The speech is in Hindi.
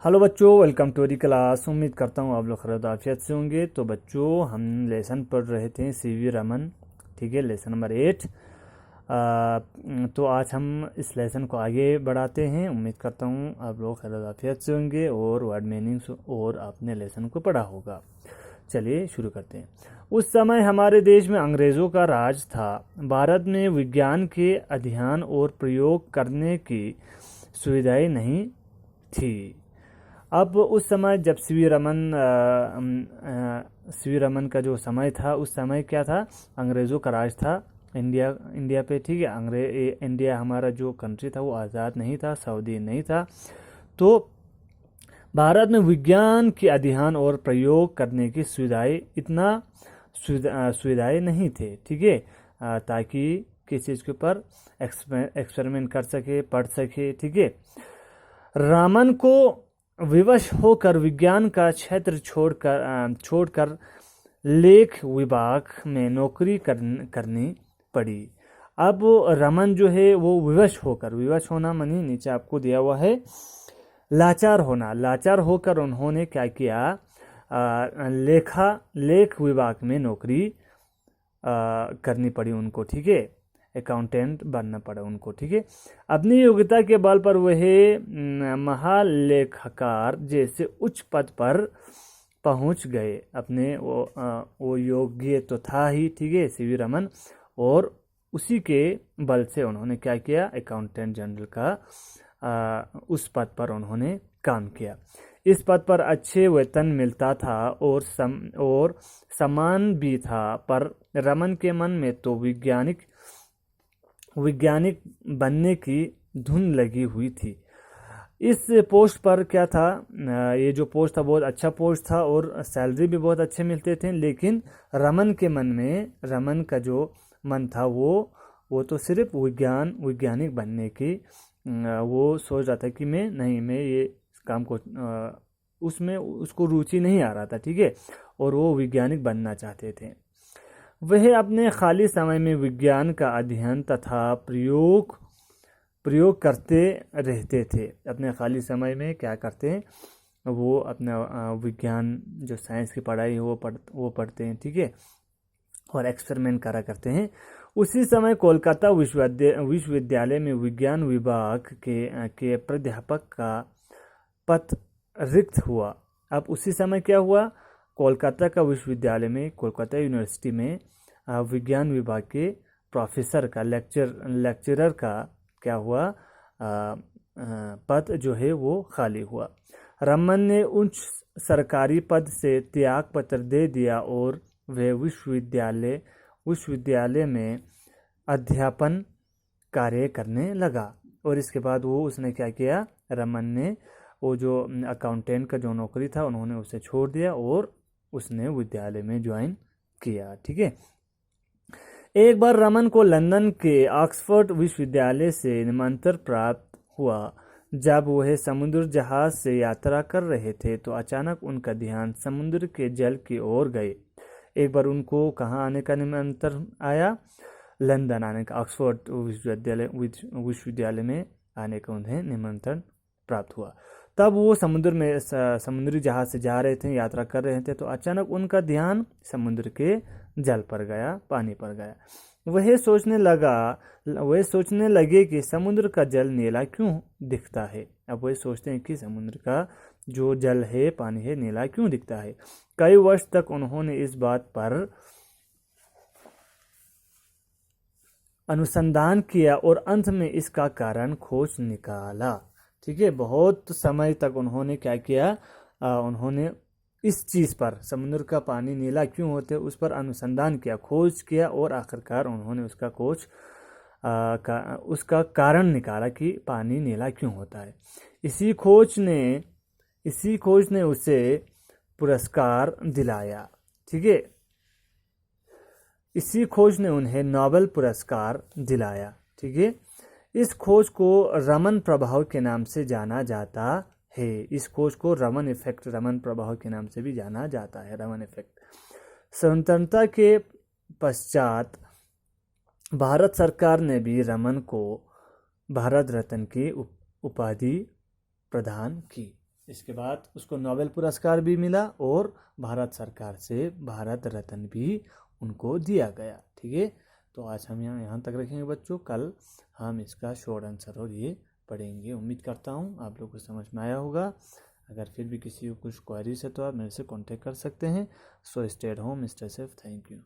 हेलो बच्चों, वेलकम टू दी क्लास। उम्मीद करता हूँ आप लोग खैर आफियत से होंगे। तो बच्चों, हम लेसन पढ़ रहे थे सीवी रमन, ठीक है, लेसन नंबर 8। तो आज हम इस लेसन को आगे बढ़ाते हैं। उम्मीद करता हूँ आप लोग खैर आफियत से होंगे और वर्ड मीनिंग्स और आपने लेसन को पढ़ा होगा। चलिए शुरू करते हैं। उस समय हमारे देश में अंग्रेज़ों का राज था। भारत में विज्ञान के अध्ययन और प्रयोग करने की सुविधाएं नहीं थी। अब उस समय जब सीवी रमन का जो समय था, उस समय क्या था, अंग्रेज़ों का राज था इंडिया पे, ठीक है। इंडिया हमारा जो कंट्री था वो आज़ाद नहीं था, सऊदी नहीं था। तो भारत में विज्ञान के अध्ययन और प्रयोग करने की सुविधाएं नहीं थे, ठीक है। ताकि किसी चीज़ के ऊपर एक्सपेरिमेंट कर सके, पढ़ सके, ठीक है। रामन को विवश होकर विज्ञान का क्षेत्र छोड़कर लेख विभाग में नौकरी करनी पड़ी। अब रमन जो है वो विवश होना मानी नीचे आपको दिया हुआ है लाचार होकर उन्होंने क्या किया, लेख विभाग में नौकरी करनी पड़ी उनको, ठीक है। अकाउंटेंट बनना पड़ा उनको, ठीक है। अपनी योग्यता के बल पर वह महालेखाकार जैसे उच्च पद पर पहुंच गए। अपने वो योग्य तो था ही, ठीक है, सीवी रमन, और उसी के बल से उन्होंने क्या किया, अकाउंटेंट जनरल का उस पद पर उन्होंने काम किया। इस पद पर अच्छे वेतन मिलता था और सम्मान भी था। पर रमन के मन में तो वैज्ञानिक बनने की धुन लगी हुई थी। इस पोस्ट पर क्या था, ये जो पोस्ट था बहुत अच्छा पोस्ट था और सैलरी भी बहुत अच्छे मिलते थे। लेकिन रमन का जो मन था वो तो सिर्फ वैज्ञानिक बनने की वो सोच रहा था कि मैं ये काम को उसमें उसको रुचि नहीं आ रहा था, ठीक है, और वो वैज्ञानिक बनना चाहते थे। वह अपने खाली समय में विज्ञान का अध्ययन तथा प्रयोग करते रहते थे। अपने खाली समय में क्या करते हैं, वो अपना विज्ञान जो साइंस की पढ़ाई है वो पढ़ते हैं, ठीक है, और एक्सपेरिमेंट करा करते हैं। उसी समय कोलकाता विश्वविद्यालय में विज्ञान विभाग के प्राध्यापक का पद रिक्त हुआ। अब उसी समय क्या हुआ, कोलकाता कोलकाता यूनिवर्सिटी में विज्ञान विभाग के प्रोफेसर का लेक्चरर का क्या हुआ, पद जो है वो खाली हुआ। रमन ने उच्च सरकारी पद से त्याग पत्र दे दिया और वह विश्वविद्यालय में अध्यापन कार्य करने लगा। और इसके बाद उसने क्या किया, रमन ने वो जो अकाउंटेंट का जो नौकरी था उन्होंने उसे छोड़ दिया और उसने विद्यालय में ज्वाइन किया, ठीक है। एक बार रमन को लंदन के ऑक्सफोर्ड विश्वविद्यालय से निमंत्रण प्राप्त हुआ। जब वह समुद्र जहाज से यात्रा कर रहे थे तो अचानक उनका ध्यान समुद्र के जल की ओर गए। एक बार उनको कहाँ आने का निमंत्रण आया, लंदन आने का, ऑक्सफोर्ड विश्वविद्यालय में आने का उन्हें निमंत्रण प्राप्त हुआ। तब वो समुद्री जहाज से जा रहे थे, यात्रा कर रहे थे, तो अचानक उनका ध्यान समुद्र के जल पर गया, पानी पर गया। वह सोचने लगे कि समुद्र का जल नीला क्यों दिखता है। अब वह सोचते हैं कि समुद्र का जो जल है, पानी है, नीला क्यों दिखता है। कई वर्ष तक उन्होंने इस बात पर अनुसंधान किया और अंत में इसका कारण खोज निकाला, ठीक है। बहुत समय तक उन्होंने क्या किया, उन्होंने इस चीज़ पर, समुद्र का पानी नीला क्यों होते उस पर अनुसंधान किया, खोज किया, और आखिरकार उन्होंने उसका कारण निकाला कि पानी नीला क्यों होता है। इसी खोज ने उसे पुरस्कार दिलाया, ठीक है। इसी खोज ने उन्हें नोबेल पुरस्कार दिलाया, ठीक है। इस खोज को रमन प्रभाव के नाम से जाना जाता है। इस खोज को रमन प्रभाव के नाम से भी जाना जाता है, रमन इफेक्ट। स्वतंत्रता के पश्चात भारत सरकार ने भी रमन को भारत रत्न की उपाधि प्रदान की। इसके बाद उसको नोबेल पुरस्कार भी मिला और भारत सरकार से भारत रत्न भी उनको दिया गया। ठीक है, तो आज हम यहाँ तक रखेंगे बच्चों। कल हम इसका शॉर्ट आंसर और ये पढ़ेंगे। उम्मीद करता हूँ आप लोग को समझ में आया होगा। अगर फिर भी किसी को कुछ क्वेरीज है तो आप मेरे से कांटेक्ट कर सकते हैं। So stay at home, stay safe, thank you.